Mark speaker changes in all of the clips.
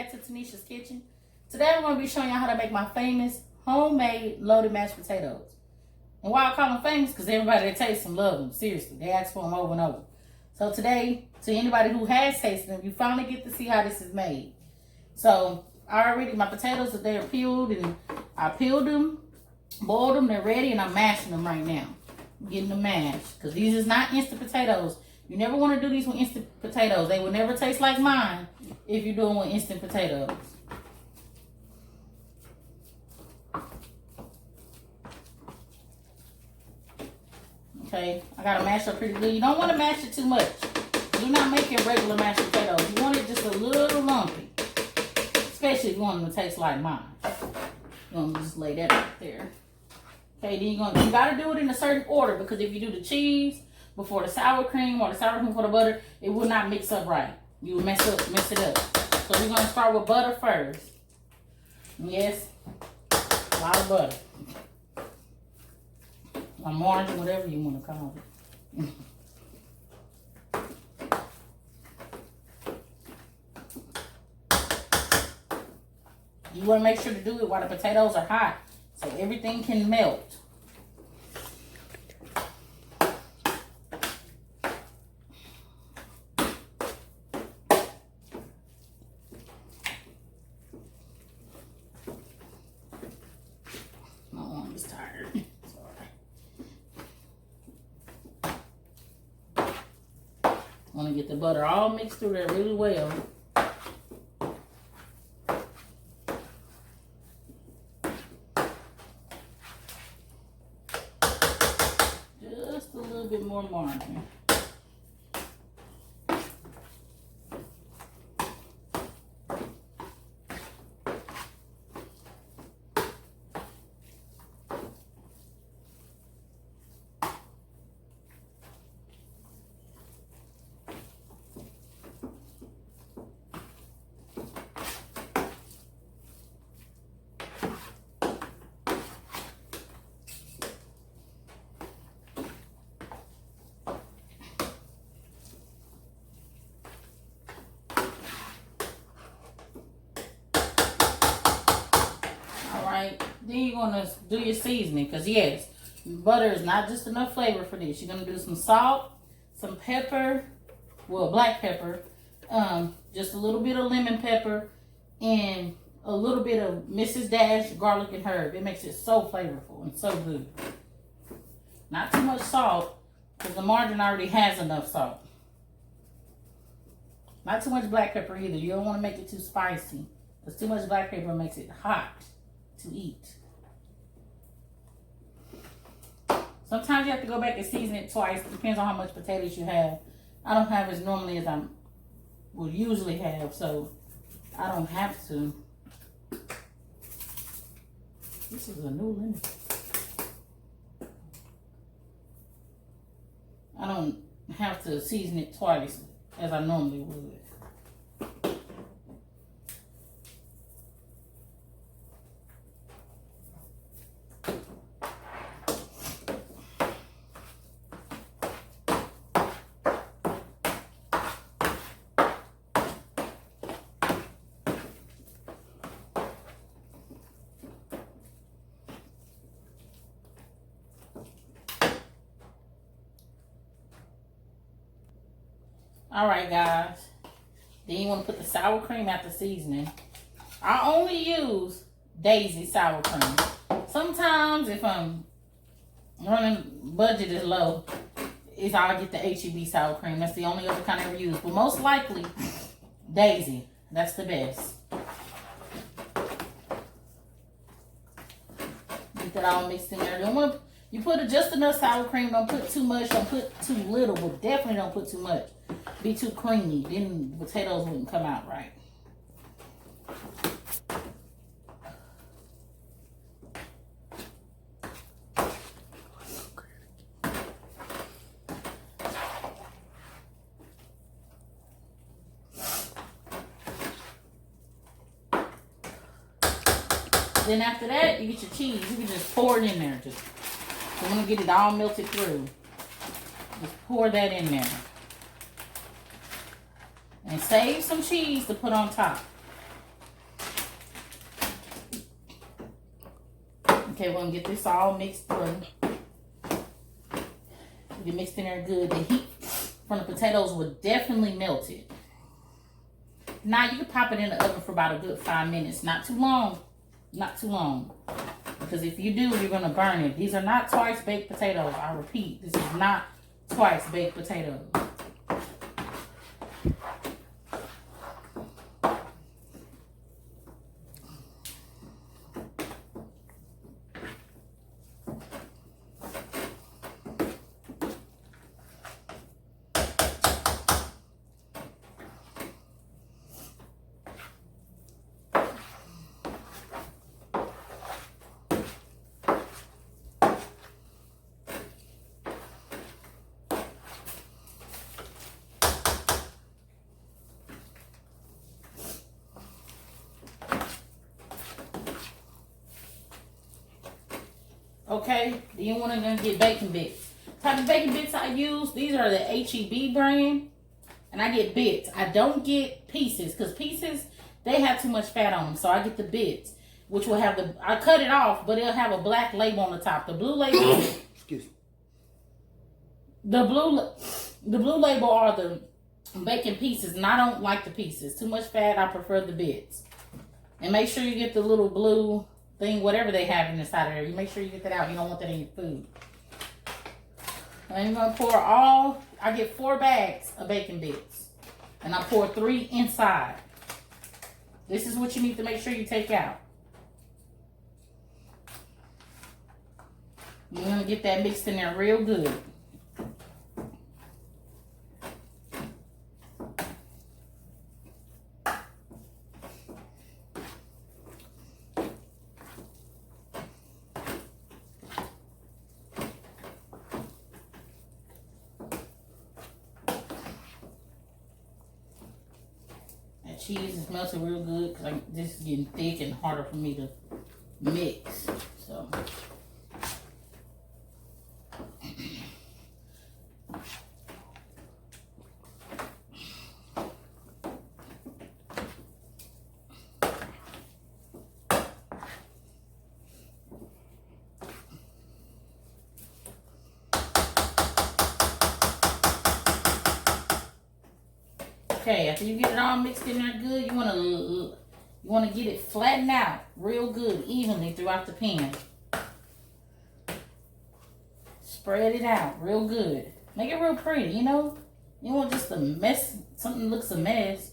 Speaker 1: back to Tanisha's Kitchen. Today I'm going to be showing y'all how to make my famous homemade loaded mashed potatoes. And why I call them famous? Because everybody that tastes them love them. Seriously, they ask for them over and over. So today, to anybody who has tasted them, you finally get to see how this is made. So my potatoes, they're peeled, and I peeled them, boiled them, they're ready, and I'm mashing them right now. I'm getting them mashed, because these is not instant potatoes. You never want to do these with instant potatoes. They will never taste like mine if you're doing with instant potatoes. Okay, I gotta mash it pretty good. You don't want to mash it too much. You're not making regular mashed potatoes. You want it just a little lumpy. Especially if you want them to taste like mine. You're gonna just lay that right there. Okay, then you gotta do it in a certain order, because if you do the cheese before the sour cream or the sour cream before the butter, it will not mix up right. You will mess it up. So we're gonna start with butter first. Yes, a lot of butter. Or margarine, whatever you want to call it. You want to make sure to do it while the potatoes are hot, so everything can melt. My arm is tired. Want to get the butter all mixed through there really well. Just a little bit more margarine. Then you're going to do your seasoning, because yes, butter is not just enough flavor for this. You're going to do some salt, some pepper, well, black pepper, just a little bit of lemon pepper, and a little bit of Mrs. Dash garlic and herb. It makes it so flavorful and so good. Not too much salt, because the margarine already has enough salt. Not too much black pepper either. You don't want to make it too spicy, because too much black pepper makes it hot to eat. Sometimes you have to go back and season it twice. It depends on how much potatoes you have. I don't have as normally as I would usually have, so I don't have to. This is a new lemon. I don't have to season it twice as I normally would. Alright guys, then you want to put the sour cream after seasoning. I only use Daisy sour cream. Sometimes if I'm running, budget is low, I'll get the H-E-B sour cream. That's the only other kind I ever use. But most likely, Daisy. That's the best. Get that all mixed in there. You put just enough sour cream. Don't put too much. Don't put too little. But definitely don't put too much. Be too creamy. Then the potatoes wouldn't come out right. Then after that, you get your cheese. You can just pour it in there. Just so when you get it all melted through, just pour that in there. And save some cheese to put on top. Okay, we're gonna get this all mixed through. Get mixed in there good. The heat from the potatoes will definitely melt it. Now you can pop it in the oven for about a good 5 minutes. Not too long. Not too long. Because if you do, you're gonna burn it. These are not twice baked potatoes. I repeat, this is not twice baked potatoes. Okay, then you want to get bacon bits. Type of bacon bits I use, these are the HEB brand. And I get bits. I don't get pieces because pieces, they have too much fat on them. So I get the bits, which will have the, I cut it off, but it'll have a black label on the top. The blue label,
Speaker 2: excuse me.
Speaker 1: The blue label are the bacon pieces, and I don't like the pieces. Too much fat, I prefer the bits. And make sure you get the little blue thing, whatever they have in the side of there. You make sure you get that out. You don't want that in your food. And I'm going to pour I get 4 bags of bacon bits. And I pour 3 inside. This is what you need to make sure you take out. You're going to get that mixed in there real good. Cheese is melting real good because this is getting thick and harder for me to mix. So okay, after you get it all mixed in there good, you want to get it flattened out real good, evenly throughout the pan. Spread it out real good. Make it real pretty, you know? You want just a mess, something that looks a mess.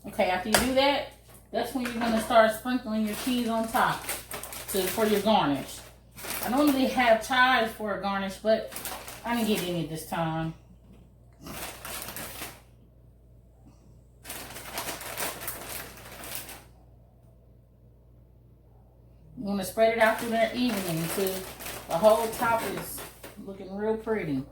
Speaker 1: Okay, after you do that, that's when you're gonna start sprinkling your cheese on top for your garnish. I normally have chives for a garnish, but I didn't get any this time. You want to spread it out through there evenly until the whole top is looking real pretty.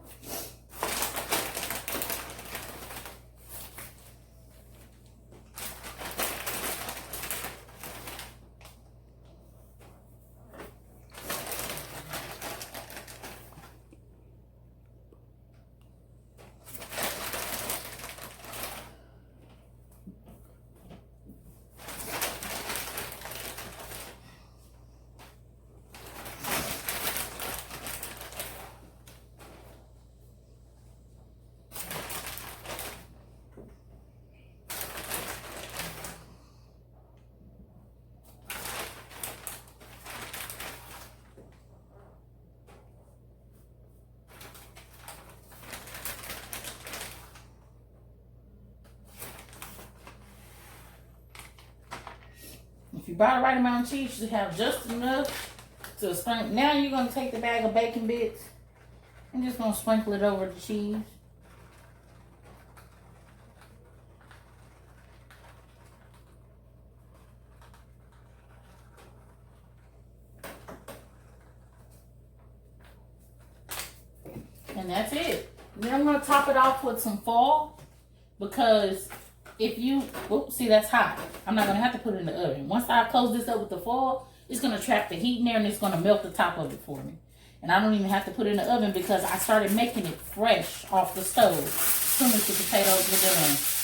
Speaker 1: If you buy the right amount of cheese, you should have just enough to sprinkle. Now you're going to take the bag of bacon bits and just going to sprinkle it over the cheese. And that's it. Then I'm going to top it off with some foil because if you, oops, see that's hot. I'm not gonna have to put it in the oven. Once I close this up with the foil, it's gonna trap the heat in there and it's gonna melt the top of it for me. And I don't even have to put it in the oven because I started making it fresh off the stove as soon as the potatoes were done.